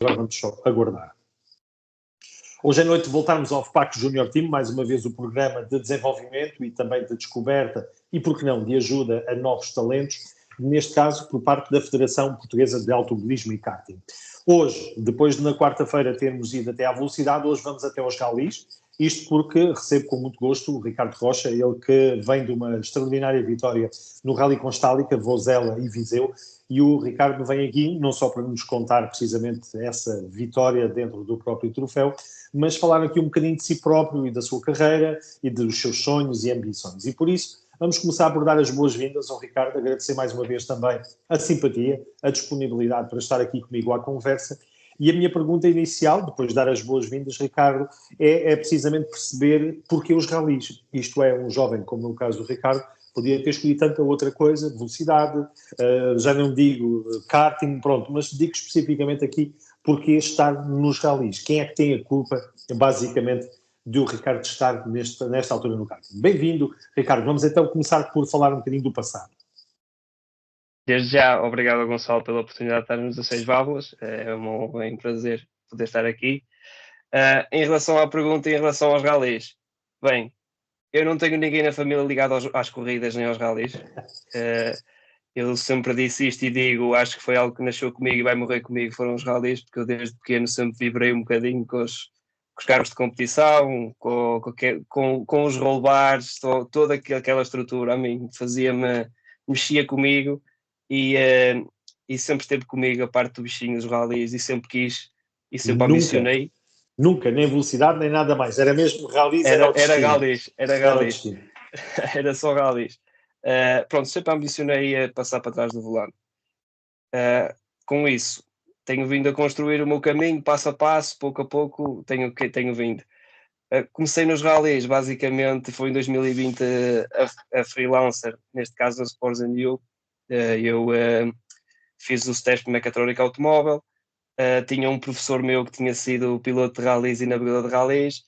agora vamos só aguardar. Hoje à noite voltamos ao FPAC Junior Team, mais uma vez o programa de desenvolvimento e também de descoberta e, por que não, de ajuda a novos talentos, neste caso por parte da Federação Portuguesa de Automobilismo e Karting. Hoje, depois de na quarta-feira termos ido até à velocidade, hoje vamos até aos ralis, isto porque recebo com muito gosto o Ricardo Rocha, ele que vem de uma extraordinária vitória no Rally Constálica, Vozela e Viseu, e o Ricardo vem aqui não só para nos contar precisamente essa vitória dentro do próprio troféu, mas falar aqui um bocadinho de si próprio e da sua carreira e dos seus sonhos e ambições. E por isso vamos começar por dar as boas-vindas ao Ricardo, agradecer mais uma vez também a simpatia, a disponibilidade para estar aqui comigo à conversa. E a minha pergunta inicial, depois de dar as boas-vindas, Ricardo, é precisamente perceber porquê os ralis. Isto é, um jovem, como no caso do Ricardo, podia ter escolhido tanta outra coisa, velocidade, já não digo karting, pronto, mas digo especificamente aqui porque estar nos ralis. Quem é que tem a culpa, basicamente, de o Ricardo estar nesta altura no karting? Bem-vindo, Ricardo. Vamos então começar por falar um bocadinho do passado. Desde já, obrigado, Gonçalo, pela oportunidade de estarmos a 6 válvulas. É uma honra e um prazer poder estar aqui. Em relação à pergunta, em relação aos ralis, bem, eu não tenho ninguém na família ligado às corridas nem aos ralis. Eu sempre disse isto e digo, acho que foi algo que nasceu comigo e vai morrer comigo, foram os ralis, porque eu desde pequeno sempre vibrei um bocadinho com os carros de competição, com os roll bars, toda aquela estrutura, a mim mexia comigo e sempre esteve comigo a parte do bichinho dos ralis e sempre quis e sempre ambicionei. Nunca, nem velocidade, nem nada mais. Era mesmo ralis, era o destino. Era ralis. Era só ralis. Pronto, sempre ambicionei a passar para trás do volante. Com isso, tenho vindo a construir o meu caminho, passo a passo, pouco a pouco, tenho vindo. Comecei nos ralis, basicamente, foi em 2020 a freelancer, neste caso a Sports & You. Eu fiz o teste de mecatrónica automóvel. Tinha um professor meu que tinha sido piloto de ralis e navegador de ralis.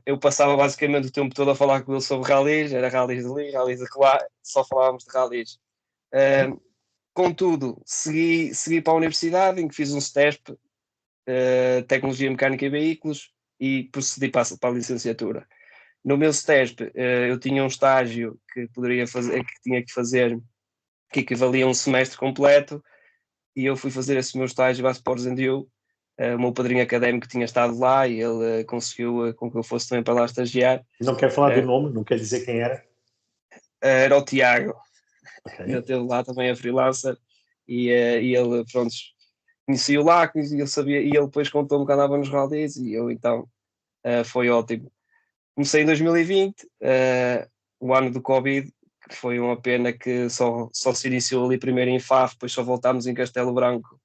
Eu passava basicamente o tempo todo a falar com ele sobre ralis, era ralis ali, ralis lá, só falávamos de ralis. Contudo, segui para a universidade, em que fiz um STESP, Tecnologia Mecânica e Veículos, e procedi para a licenciatura. No meu STESP, eu tinha um estágio que tinha que fazer, que equivalia a um semestre completo, e eu fui fazer esse meu estágio à Sports & You. O meu padrinho académico tinha estado lá e ele conseguiu com que eu fosse também para lá estagiar. Não quero falar do nome, não quer dizer quem era? Era o Tiago. Okay. Ele esteve lá também a freelancer e ele, pronto, conheci-o lá, ele sabia, e ele depois contou-me que andava nos ralis e eu então foi ótimo. Comecei em 2020, o ano do Covid, que foi uma pena que só se iniciou ali primeiro em Faf, depois só voltámos em Castelo Branco.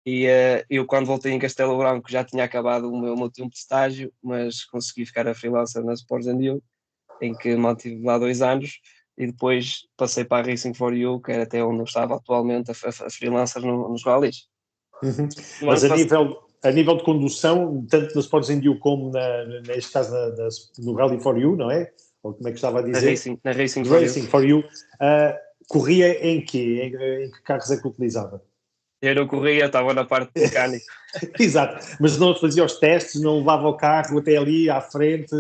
E eu, quando voltei em Castelo Branco, já tinha acabado o meu tempo de estágio, mas consegui ficar a freelancer na Sports & You, em que mantive lá 2 anos, e depois passei para a Racing for You, que era até onde eu estava atualmente a freelancer nos rallies. Uhum. Mas a nível de condução, tanto na Sports & You como neste caso no Rally for You, não é? Ou como é que estava a dizer? Na Racing for You. Corria em quê? Em que carros é que utilizava? Eu não corria, estava na parte de mecânico. Exato, mas não fazia os testes, não levava o carro até ali à frente,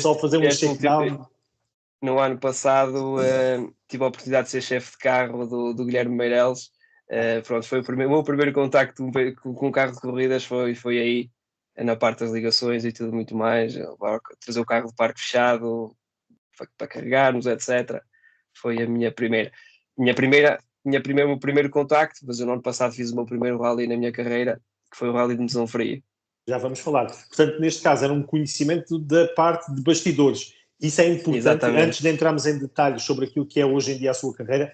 só fazer um shakedown. No ano passado tive a oportunidade de ser chefe de carro do Guilherme Meireles. Pronto, foi o meu primeiro contacto com carro de corridas foi aí, na parte das ligações e tudo muito mais, trazer o carro de parque fechado para carregarmos, etc. Foi a meu primeiro contacto, mas eu no ano passado fiz o meu primeiro rally na minha carreira, que foi o Rally de Mesão Fria. Já vamos falar. Portanto, neste caso, era um conhecimento da parte de bastidores. Isso é importante. Exatamente. Antes de entrarmos em detalhes sobre aquilo que é hoje em dia a sua carreira,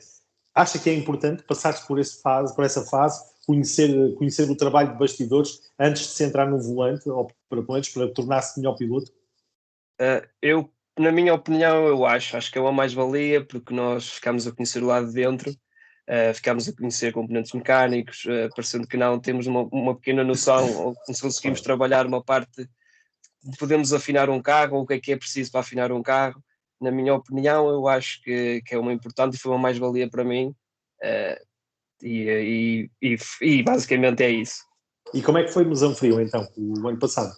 acha que é importante passar por essa fase, conhecer o trabalho de bastidores antes de se entrar no volante, ou para tornar-se melhor piloto? Na minha opinião, eu acho que é uma mais-valia, porque nós ficamos a conhecer o lado de dentro, ficamos a conhecer componentes mecânicos, parecendo que não temos uma pequena noção, ou conseguimos trabalhar uma parte, podemos afinar um carro, ou o que é preciso para afinar um carro. Na minha opinião, eu acho que é uma importante e foi uma mais-valia para mim, E basicamente é isso. E como é que foi Mesão Frio, então, o ano passado?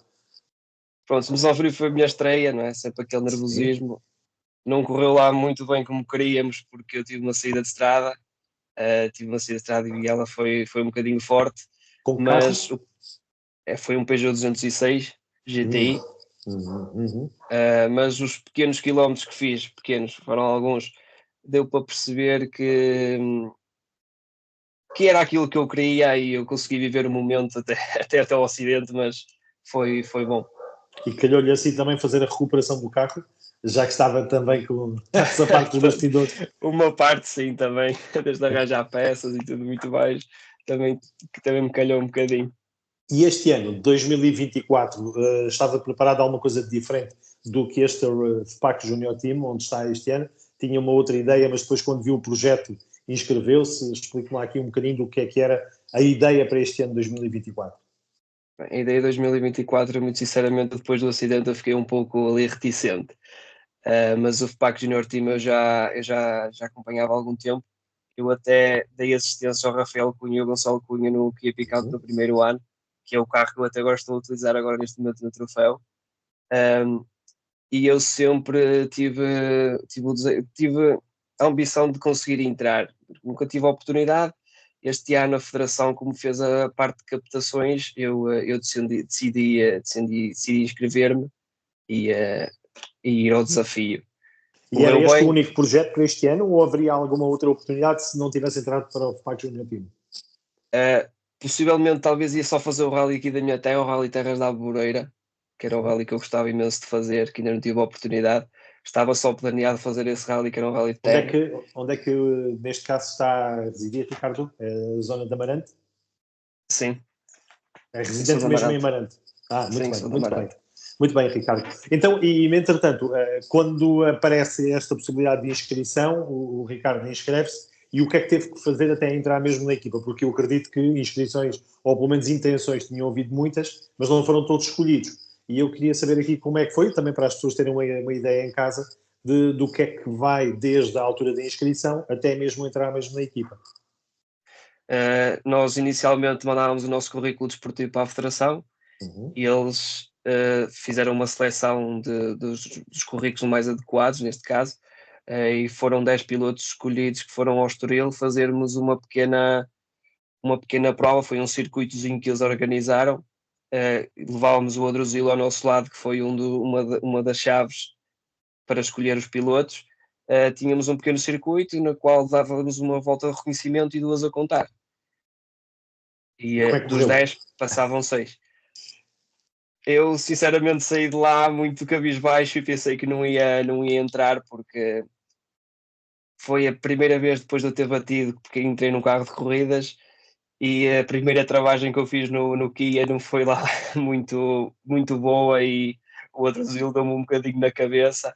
Pronto, Mesão Frio foi a minha estreia, não é? Sempre aquele nervosismo. Sim. Não correu lá muito bem como queríamos, porque eu tive uma saída de estrada. E ela foi um bocadinho forte. Com mas carro? Foi um Peugeot 206 GTI. Mas os pequenos quilómetros que fiz, pequenos, foram alguns, deu para perceber que era aquilo que eu queria e eu consegui viver o momento até o acidente, mas foi bom. E calhou-lhe assim também fazer a recuperação do carro, já que estava também com essa parte dos bastidores. Uma parte sim também, desde arranjar peças e tudo muito mais, também me calhou um bocadinho. E este ano, 2024, estava preparado alguma coisa de diferente do que este FPAC Junior Team, onde está este ano? Tinha uma outra ideia, mas depois quando viu o projeto inscreveu-se. Explique-me lá aqui um bocadinho do que era a ideia para este ano 2024. A ideia de 2024, muito sinceramente, depois do acidente eu fiquei um pouco ali reticente. Mas o FPAC Junior Team eu já acompanhava há algum tempo. Eu até dei assistência ao Rafael Cunha e ao Gonçalo Cunha no Kia Picape no primeiro ano, que é o carro que eu até agora estou a utilizar agora neste momento no troféu. E eu sempre tive a ambição de conseguir entrar. Nunca tive a oportunidade. Este ano a Federação, como fez a parte de captações, eu decidi inscrever-me e ir ao desafio. E era este o único projeto para este ano ou haveria alguma outra oportunidade se não tivesse entrado para o FPAC Junior Team? Possivelmente, talvez ia só fazer o rally aqui da minha terra, o Rally Terras da Alvoreira, que era o rally que eu gostava imenso de fazer, que ainda não tive a oportunidade. Estava só planeado fazer esse rally, que era um rally de terra. Onde é que neste caso está a residir, Ricardo? É a zona de Amarante? Sim. É residente mesmo em Amarante? Muito bem. Muito bem, Ricardo. Então, e entretanto, quando aparece esta possibilidade de inscrição, o Ricardo inscreve-se, e o que é que teve que fazer até entrar mesmo na equipa? Porque eu acredito que inscrições, ou pelo menos intenções, tinham havido muitas, mas não foram todos escolhidos. E eu queria saber aqui como é que foi, também para as pessoas terem uma ideia em casa, do que é que vai desde a altura da inscrição até mesmo entrar mesmo na equipa. Nós inicialmente mandávamos o nosso currículo desportivo para a Federação e eles fizeram uma seleção dos currículos mais adequados, neste caso, e foram 10 pilotos escolhidos que foram ao Estoril fazermos uma pequena prova. Foi um circuitozinho que eles organizaram. Levávamos o Adruzilo ao nosso lado, que foi uma das chaves para escolher os pilotos. Tínhamos um pequeno circuito no qual dávamos uma volta de reconhecimento e 2 a contar. E dos 10 passavam 6. Eu sinceramente saí de lá muito cabisbaixo e pensei que não ia entrar, porque foi a primeira vez depois de eu ter batido, porque entrei num carro de corridas e a primeira travagem que eu fiz no Kia não foi lá muito, muito boa e o outro Zil deu-me um bocadinho na cabeça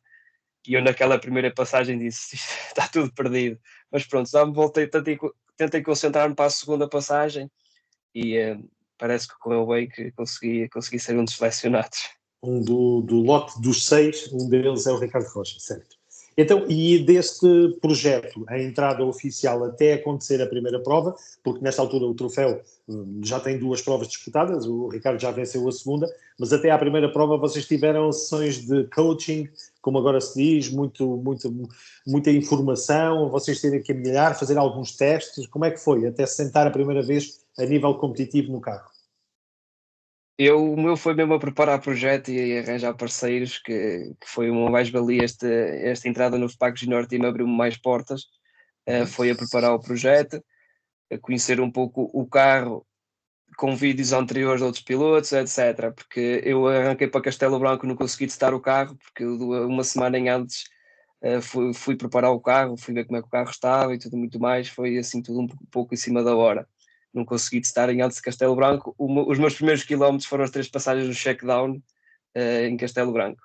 e eu naquela primeira passagem disse, está tudo perdido. Mas pronto, já me voltei, tentei concentrar-me para a segunda passagem e parece que correu bem, que consegui ser um dos selecionados. Do lote dos 6, um deles é o Ricardo Rocha, certo? Então, e deste projeto, a entrada oficial até acontecer a primeira prova, porque nesta altura o troféu já tem 2 provas disputadas, o Ricardo já venceu a segunda, mas até à primeira prova vocês tiveram sessões de coaching, como agora se diz, muita informação, vocês terem que melhorar, fazer alguns testes. Como é que foi até se sentar a primeira vez a nível competitivo no carro? O meu foi mesmo a preparar projeto e arranjar parceiros, que foi uma mais-valia. Esta entrada no FPAC Junior Team abriu-me mais portas. Foi a preparar o projeto, a conhecer um pouco o carro com vídeos anteriores de outros pilotos, etc. Porque eu arranquei para Castelo Branco, não consegui testar o carro, porque uma semana antes fui preparar o carro, fui ver como é que o carro estava e tudo muito mais. Foi assim tudo um pouco em cima da hora. Não consegui testar em antes de Castelo Branco. Os meus primeiros quilómetros foram as 3 passagens do check-down em Castelo Branco.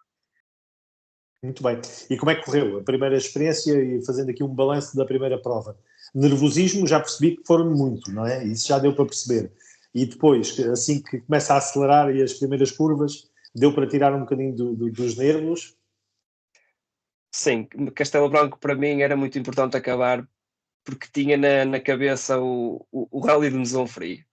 Muito bem. E como é que correu a primeira experiência, e fazendo aqui um balanço da primeira prova? Nervosismo, já percebi que foram muito, não é? Isso já deu para perceber. E depois, assim que começa a acelerar e as primeiras curvas, deu para tirar um bocadinho dos nervos? Sim, Castelo Branco para mim era muito importante acabar, porque tinha na cabeça o Rally de Mesão Frio.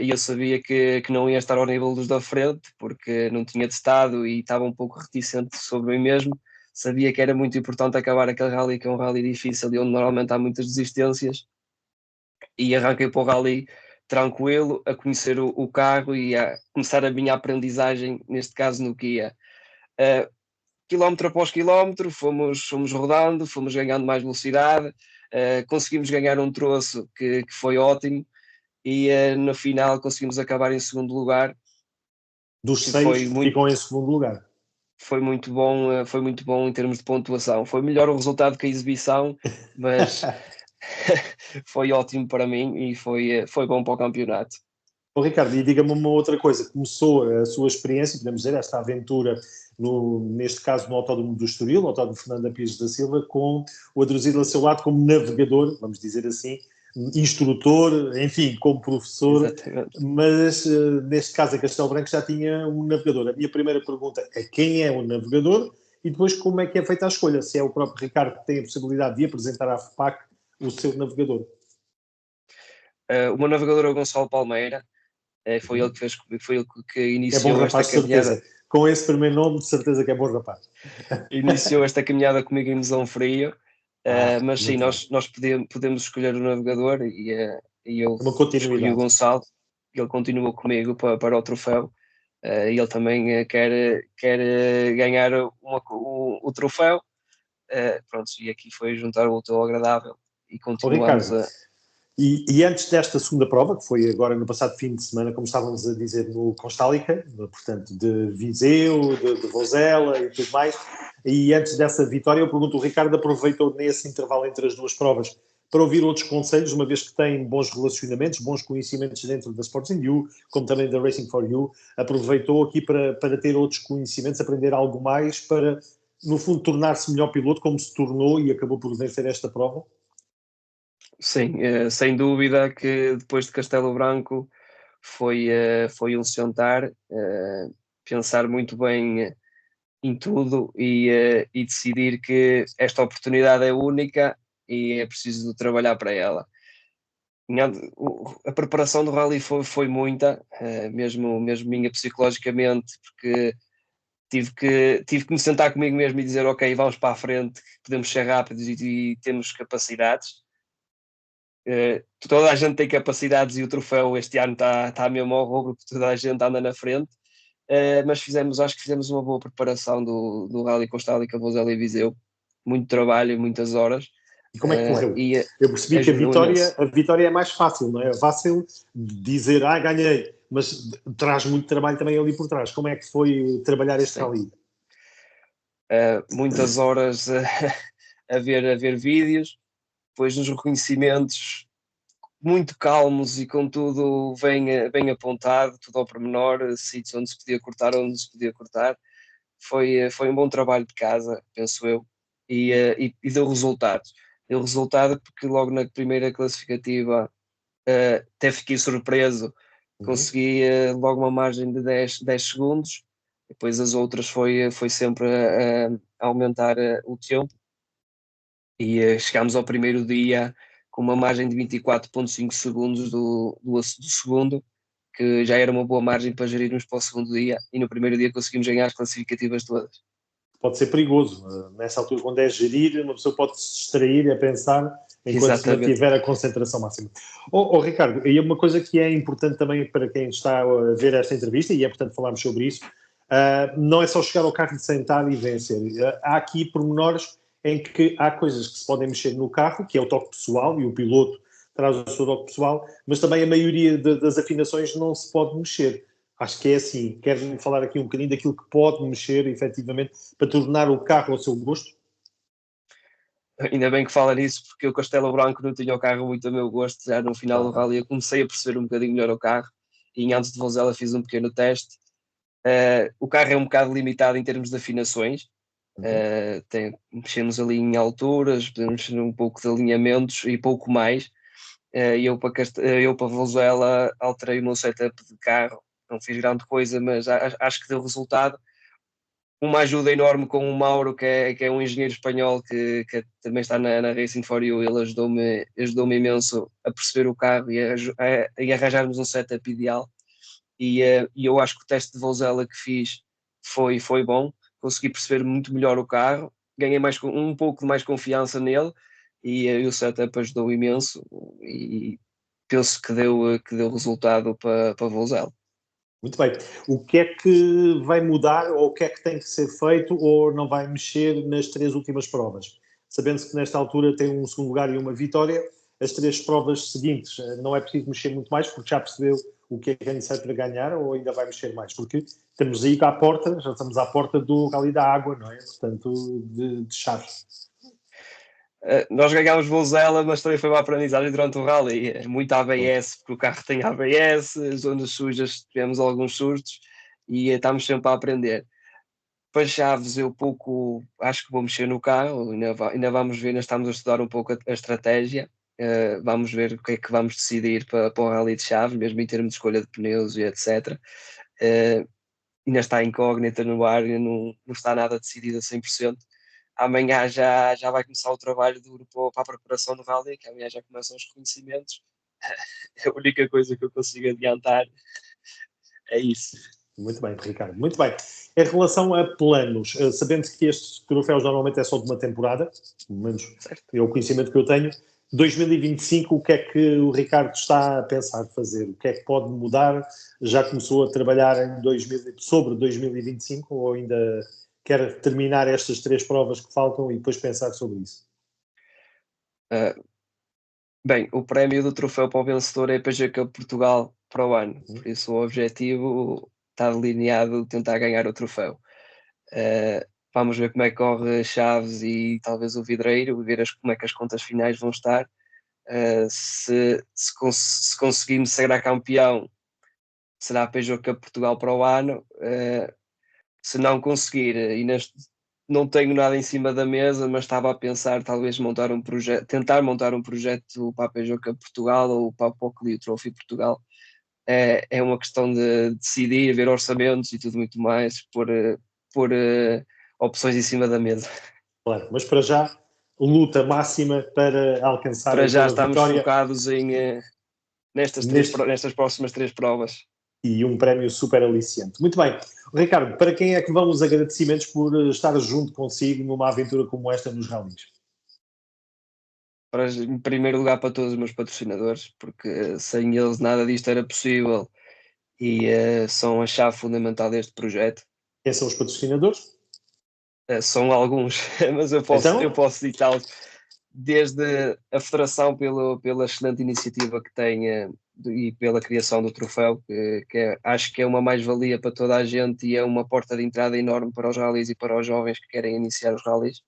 E eu sabia que não ia estar ao nível dos da frente, porque não tinha testado e estava um pouco reticente sobre mim mesmo. Sabia que era muito importante acabar aquele rally, que é um rally difícil e onde normalmente há muitas desistências, e arranquei para o rally tranquilo, a conhecer o carro e a começar a minha aprendizagem, neste caso no Kia. Quilómetro após quilómetro, fomos rodando, fomos ganhando mais velocidade, conseguimos ganhar um troço que foi ótimo, e no final conseguimos acabar em segundo lugar. Dos Que 6 que ficam em segundo lugar. Foi muito bom em termos de pontuação. Foi melhor o resultado que a exibição, mas foi ótimo para mim e foi bom para o campeonato. Bom, Ricardo, e diga-me uma outra coisa. Começou a sua experiência, podemos dizer, esta aventura, neste caso no Autódromo do Estoril, no Autódromo Fernando Pires da Silva, com o Adruzilo a seu lado como navegador, vamos dizer assim, instrutor, enfim, como professor. Exatamente. Mas neste caso a Castelo Branco já tinha um navegador. A minha primeira pergunta é quem é o navegador e depois como é que é feita a escolha, se é o próprio Ricardo que tem a possibilidade de apresentar à FPAC o seu navegador. O meu navegador é o Gonçalo Palmeira. Foi ele que É bom iniciou esta rapaz, de caminhada. certeza. Com esse primeiro nome, de certeza que é bom rapaz. Iniciou esta caminhada comigo em Mesão Frio. Mas sim, Muito bem. nós podemos escolher o navegador, e eu Uma escolhi o continuidade. Gonçalo. Ele continua comigo para o troféu. E ele também quer ganhar o troféu. Pronto, e aqui foi juntar o útil ao agradável e Ô, continuamos Ricardo, a. e antes desta segunda prova, que foi agora no passado fim de semana, como estávamos a dizer, no Constálica, portanto, de Viseu, de Vozela e tudo mais, e antes dessa vitória, eu pergunto, o Ricardo aproveitou nesse intervalo entre as duas provas para ouvir outros conselhos, uma vez que tem bons relacionamentos, bons conhecimentos dentro da Sporting You, como também da Racing for You, aproveitou aqui para ter outros conhecimentos, aprender algo mais, para, no fundo, tornar-se melhor piloto, como se tornou e acabou por vencer esta prova? Sim, sem dúvida que depois de Castelo Branco foi um sentar, pensar muito bem em tudo e decidir que esta oportunidade é única e é preciso trabalhar para ela. A preparação do rally foi muita, mesmo minha psicologicamente, porque tive que me sentar comigo mesmo e dizer: ok, vamos para a frente, podemos ser rápidos e temos capacidades. Toda a gente tem capacidades e o troféu este ano está mesmo ao rubro, porque toda a gente anda na frente. Mas acho que fizemos uma boa preparação do Rally Constálica, Vozela e Viseu. Muito trabalho e muitas horas. E como é que correu? E Eu percebi que ajudou imenso. a vitória é mais fácil, não é? É fácil dizer, ganhei, mas traz muito trabalho também ali por trás. Como é que foi trabalhar este Sim. rally? Muitas horas a ver vídeos, depois nos reconhecimentos muito calmos e com tudo bem apontado, tudo ao pormenor, sítios onde se podia cortar, onde se podia cortar. Foi um bom trabalho de casa, penso eu, e deu resultados. Deu resultado porque logo na primeira classificativa até fiquei surpreso, Uhum. consegui logo uma margem de 10 segundos, depois as outras foi sempre a aumentar o tempo, e chegámos ao primeiro dia com uma margem de 24,5 segundos do segundo, que já era uma boa margem para gerirmos para o segundo dia, e no primeiro dia conseguimos ganhar as classificativas todas. Pode ser perigoso. Nessa altura, quando é gerir, uma pessoa pode se distrair a pensar enquanto se Exatamente. mantiver a concentração máxima. Ricardo, e uma coisa que é importante também para quem está a ver esta entrevista, e é importante falarmos sobre isso, não é só chegar ao carro e sentar e vencer. Há aqui pormenores em que há coisas que se podem mexer no carro, que é o toque pessoal, e o piloto traz o seu toque pessoal, mas também a maioria das afinações não se pode mexer. Acho que é assim. Quero falar aqui um bocadinho daquilo que pode mexer, efetivamente, para tornar o carro ao seu gosto? Ainda bem que fala nisso, porque o Castelo Branco não tinha o carro muito a meu gosto. Já no final do rally eu comecei a perceber um bocadinho melhor o carro, e antes de Vozela fiz um pequeno teste. O carro é um bocado limitado em termos de afinações. Mexemos ali em alturas, podemos mexer um pouco de alinhamentos e pouco mais. Eu para Vozela alterei o meu setup de carro, não fiz grande coisa, mas acho que deu resultado. uma ajuda enorme com o Mauro, que é um engenheiro espanhol que também está na Racing for You. Ele ajudou-me imenso a perceber o carro e arranjarmos um setup ideal. E eu acho que o teste de Vouzela que fiz foi bom, consegui perceber muito melhor o carro, ganhei um pouco de mais confiança nele e o setup ajudou imenso e penso que deu resultado para Vouzela. Muito bem. O que é que vai mudar ou o que é que tem que ser feito ou não vai mexer nas 3 últimas provas? Sabendo-se que nesta altura tem um segundo lugar e uma vitória, as 3 provas seguintes não é preciso mexer muito mais porque já percebeu o que é necessário para ganhar ou ainda vai mexer mais? Porque estamos aí à porta, já estamos à porta do Rally da Água, não é? Portanto, de Chaves. Nós ganhámos Vouzela, mas também foi uma aprendizagem durante o rally. Muita ABS, porque o carro tem ABS, zonas sujas tivemos alguns sustos e estamos sempre a aprender. Para Chaves eu acho que vou mexer no carro, ainda vamos ver, ainda estamos a estudar um pouco a estratégia, vamos ver o que é que vamos decidir para o Rally de Chaves, mesmo em termos de escolha de pneus e etc. Ainda está incógnita no ar, não está nada decidido a 100%. Amanhã já vai começar o trabalho duro para a preparação do Rally, que amanhã já começam os reconhecimentos. A única coisa que eu consigo adiantar é isso. Muito bem, Ricardo. Muito bem. Em relação a planos, sabendo que estes troféus normalmente é só de uma temporada, pelo menos é o conhecimento que eu tenho, 2025, o que é que o Ricardo está a pensar fazer? O que é que pode mudar? Já começou a trabalhar sobre 2025 ou ainda quer terminar estas 3 provas que faltam e depois pensar sobre isso? Bem, o prémio do troféu para o vencedor é a PG Cup Portugal para o ano, por isso o objetivo está delineado tentar ganhar o troféu. Vamos ver como é que corre Chaves e talvez o Vidreiro, ver como é que as contas finais vão estar. Se conseguirmos sagrar campeão, será a Peugeot Cup Portugal para o ano. Se não conseguir, não tenho nada em cima da mesa, mas estava a pensar talvez tentar montar um projeto para a Peugeot Cup Portugal ou para o Clio Trophy Portugal. É uma questão de decidir, ver orçamentos e tudo muito mais, pôr opções em cima da mesa. Claro, mas para já, luta máxima para alcançar Para já então a estamos vitória. focados nestas próximas 3 provas. E um prémio super aliciante. Muito bem. Ricardo, para quem é que vão os agradecimentos por estar junto consigo numa aventura como esta nos rallies? Em primeiro lugar para todos os meus patrocinadores, porque sem eles nada disto era possível e são a chave fundamental deste projeto. Quem são os patrocinadores? São alguns, mas eu posso citá-los, desde a Federação pela excelente iniciativa que tem e pela criação do troféu, acho que é uma mais-valia para toda a gente e é uma porta de entrada enorme para os rallies e para os jovens que querem iniciar os rallies.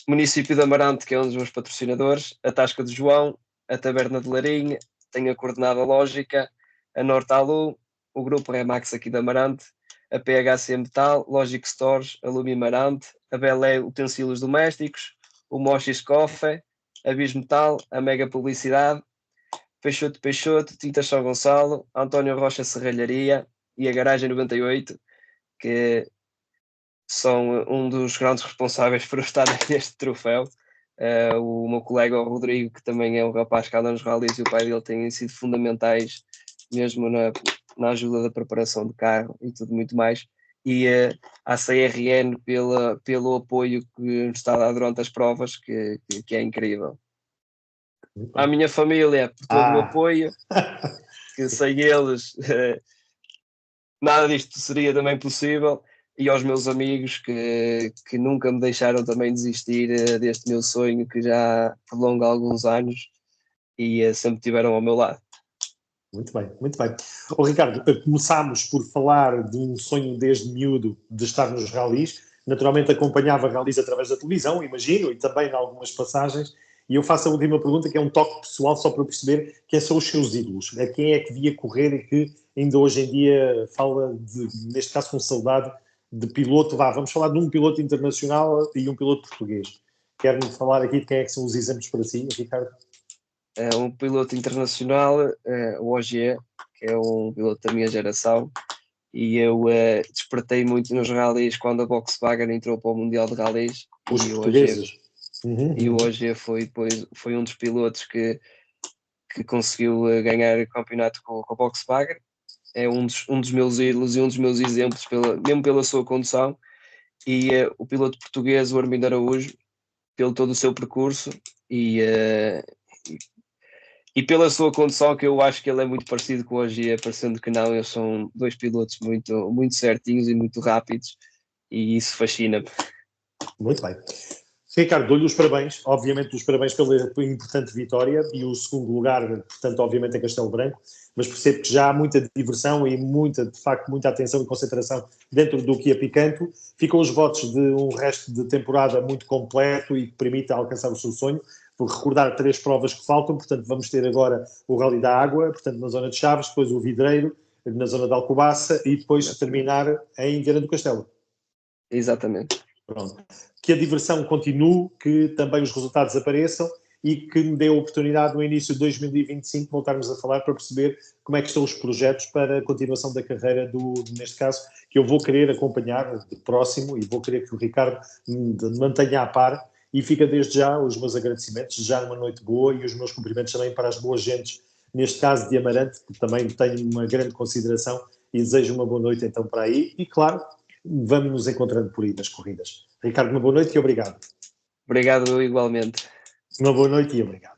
O município de Amarante, que é um dos meus patrocinadores, a Tasca de João, a Taberna de Larinha, tem a Coordenada Lógica, a Nortalu, o Grupo Remax aqui de Amarante, a PHC Metal, Logic Stores, a Lumi Amarante, a Belé Utensílios Domésticos, o Mochis Coffee, a Bis Metal, a Mega Publicidade, Peixoto, Tintas São Gonçalo, António Rocha Serralharia e a Garagem 98, que são um dos grandes responsáveis por estar neste troféu. O meu colega o Rodrigo, que também é um rapaz que anda nos rallies, e o pai dele têm sido fundamentais mesmo na ajuda da preparação do carro e tudo muito mais. E a CRN pelo apoio que nos está a dar durante as provas, que é incrível. À minha família, por todo o apoio, que sem eles nada disto seria também possível, e aos meus amigos que nunca me deixaram também desistir deste meu sonho, que já prolonga alguns anos e sempre estiveram ao meu lado. Muito bem, muito bem. Ricardo, começámos por falar de um sonho desde miúdo de estar nos rallies. Naturalmente acompanhava rallies através da televisão, imagino, e também em algumas passagens. E eu faço a última pergunta, que é um toque pessoal, só para perceber quem são os seus ídolos. A quem é que via correr e que ainda hoje em dia fala, neste caso com saudade, de piloto. Vamos falar de um piloto internacional e um piloto português. Quer-me falar aqui de quem é que são os exemplos para si, Ricardo? Um piloto internacional, o Ogier, que é um piloto da minha geração, e eu despertei muito nos rallies quando a Volkswagen entrou para o Mundial de Rallies. Os portugueses. E o Ogier foi um dos pilotos que conseguiu ganhar o campeonato com a Volkswagen. É um dos meus ídolos e um dos meus exemplos, mesmo pela sua condução. E o piloto português, o Armindo Araújo, pelo todo o seu percurso e pela sua condução, que eu acho que ele é muito parecido com o Ogier, parecendo que não, eles são dois pilotos muito, muito certinhos e muito rápidos, e isso fascina-me. Muito bem. Ricardo, dou-lhe os parabéns, obviamente os parabéns pela importante vitória, e o segundo lugar, portanto, obviamente é Castelo Branco, mas percebo que já há muita diversão e de facto, muita atenção e concentração dentro do Kia Picanto. Ficam os votos de um resto de temporada muito completo e que permita alcançar o seu sonho. Vou recordar 3 provas que faltam, portanto, vamos ter agora o Rally da Água, portanto, na zona de Chaves, depois o Vidreiro, na zona de Alcobaça, e depois terminar em Viana do Castelo. Exatamente. Pronto. Que a diversão continue, que também os resultados apareçam e que me dê a oportunidade no início de 2025 voltarmos a falar para perceber como é que estão os projetos para a continuação da carreira neste caso, que eu vou querer acompanhar de próximo e vou querer que o Ricardo me mantenha a par, e fica desde já os meus agradecimentos, já numa noite boa, e os meus cumprimentos também para as boas gentes, neste caso de Amarante, que também tenho uma grande consideração, e desejo uma boa noite então para aí, e claro, vamos nos encontrando por aí nas corridas. Ricardo, uma boa noite e obrigado. Obrigado igualmente. Uma boa noite e obrigado.